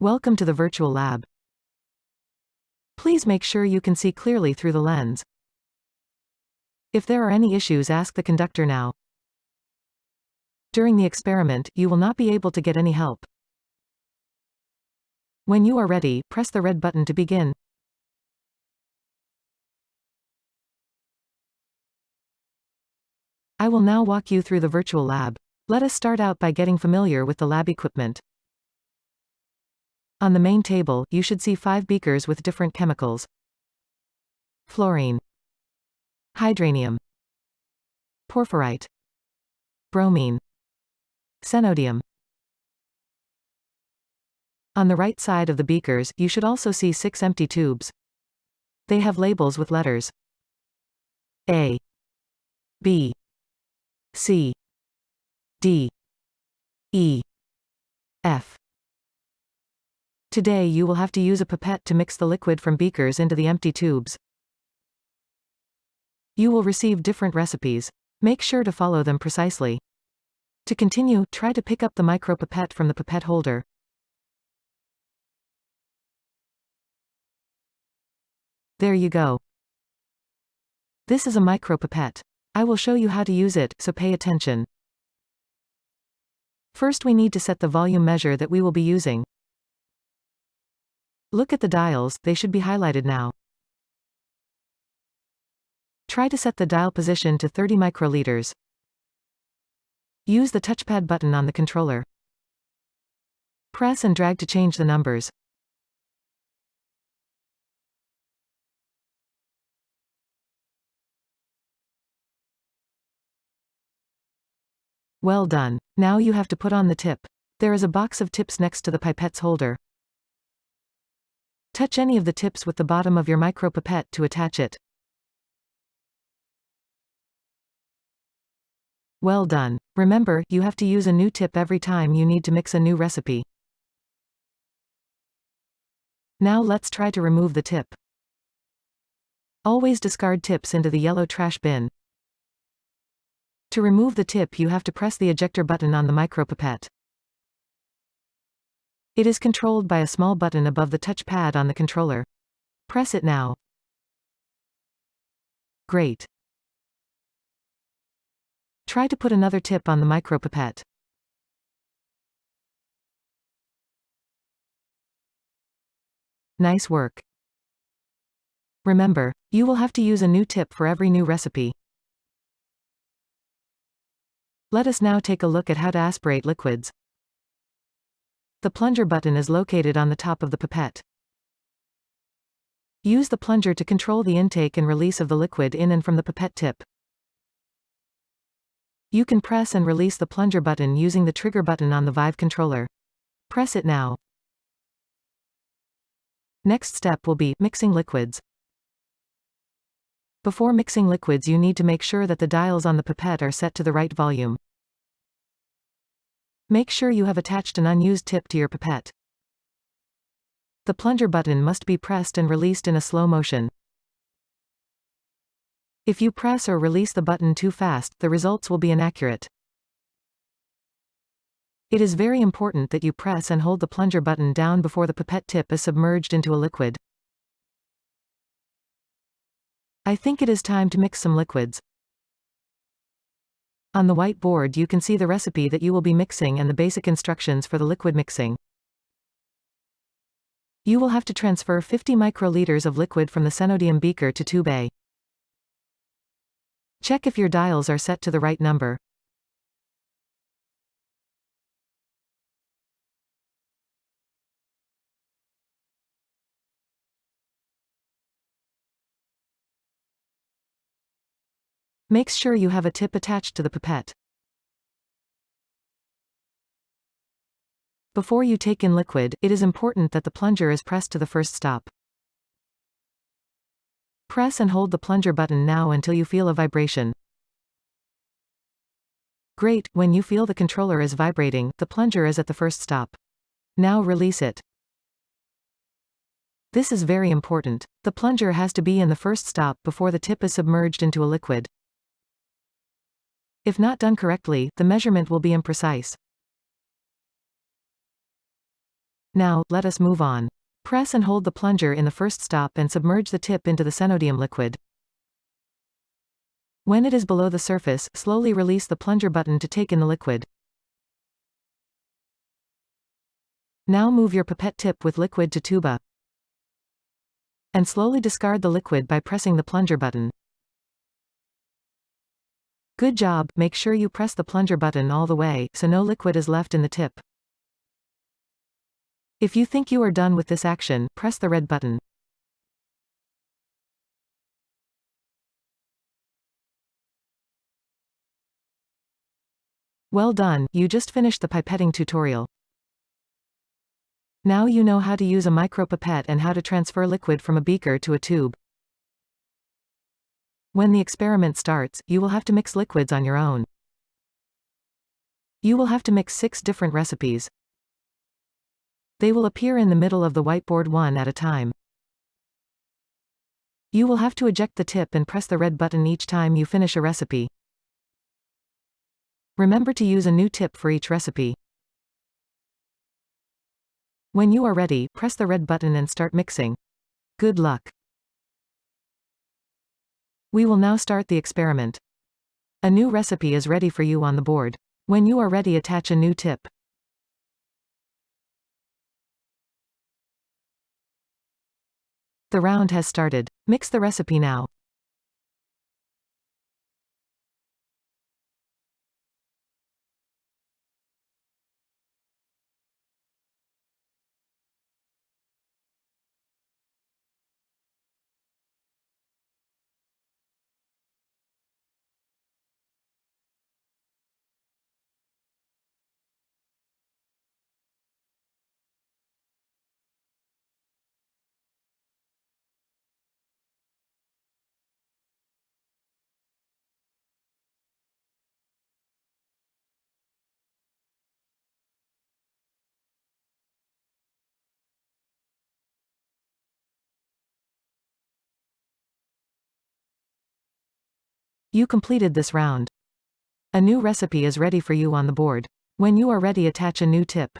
Welcome to the virtual lab. Please make sure you can see clearly through the lens. If there are any issues, ask the conductor now. During the experiment, you will not be able to get any help. When you are ready, press the red button to begin. I will now walk you through the virtual lab. Let us start out by getting familiar with the lab equipment. On the main table, you should see 5 beakers with different chemicals: fluorine, hydranium, porphyrite, bromine, chenodium. On the right side of the beakers, you should also see 6 empty tubes. They have labels with letters A, B, C, D, E, F. Today you will have to use a pipette to mix the liquid from beakers into the empty tubes. You will receive different recipes. Make sure to follow them precisely. To continue, try to pick up the micropipette from the pipette holder. There you go. This is a micropipette. I will show you how to use it, so pay attention. First we need to set the volume measure that we will be using. Look at the dials, they should be highlighted now. Try to set the dial position to 30 microliters. Use the touchpad button on the controller. Press and drag to change the numbers. Well done. Now you have to put on the tip. There is a box of tips next to the pipette's holder. Touch any of the tips with the bottom of your micropipette to attach it. Well done. Remember, you have to use a new tip every time you need to mix a new recipe. Now let's try to remove the tip. Always discard tips into the yellow trash bin. To remove the tip, you have to press the ejector button on the micropipette. It is controlled by a small button above the touchpad on the controller. Press it now. Great. Try to put another tip on the micropipette. Nice work. Remember, you will have to use a new tip for every new recipe. Let us now take a look at how to aspirate liquids. The plunger button is located on the top of the pipette. Use the plunger to control the intake and release of the liquid in and from the pipette tip. You can press and release the plunger button using the trigger button on the Vive controller. Press it now. Next step will be mixing liquids. Before mixing liquids, you need to make sure that the dials on the pipette are set to the right volume. Make sure you have attached an unused tip to your pipette. The plunger button must be pressed and released in a slow motion. If you press or release the button too fast, the results will be inaccurate. It is very important that you press and hold the plunger button down before the pipette tip is submerged into a liquid. I think it is time to mix some liquids. On the whiteboard you can see the recipe that you will be mixing and the basic instructions for the liquid mixing. You will have to transfer 50 microliters of liquid from the chenodium beaker to tube A. Check if your dials are set to the right number. Make sure you have a tip attached to the pipette. Before you take in liquid, it is important that the plunger is pressed to the first stop. Press and hold the plunger button now until you feel a vibration. Great, when you feel the controller is vibrating, the plunger is at the first stop. Now release it. This is very important. The plunger has to be in the first stop before the tip is submerged into a liquid. If not done correctly, the measurement will be imprecise. Now, let us move on. Press and hold the plunger in the first stop and submerge the tip into the Cenodium liquid. When it is below the surface, slowly release the plunger button to take in the liquid. Now move your pipette tip with liquid to tuba. And slowly discard the liquid by pressing the plunger button. Good job, make sure you press the plunger button all the way, so no liquid is left in the tip. If you think you are done with this action, press the red button. Well done, you just finished the pipetting tutorial. Now you know how to use a micropipette and how to transfer liquid from a beaker to a tube. When the experiment starts, you will have to mix liquids on your own. You will have to mix 6 different recipes. They will appear in the middle of the whiteboard one at a time. You will have to eject the tip and press the red button each time you finish a recipe. Remember to use a new tip for each recipe. When you are ready, press the red button and start mixing. Good luck. We will now start the experiment. A new recipe is ready for you on the board. When you are ready, attach a new tip. The round has started. Mix the recipe now. You completed this round. A new recipe is ready for you on the board. When you are ready, attach a new tip.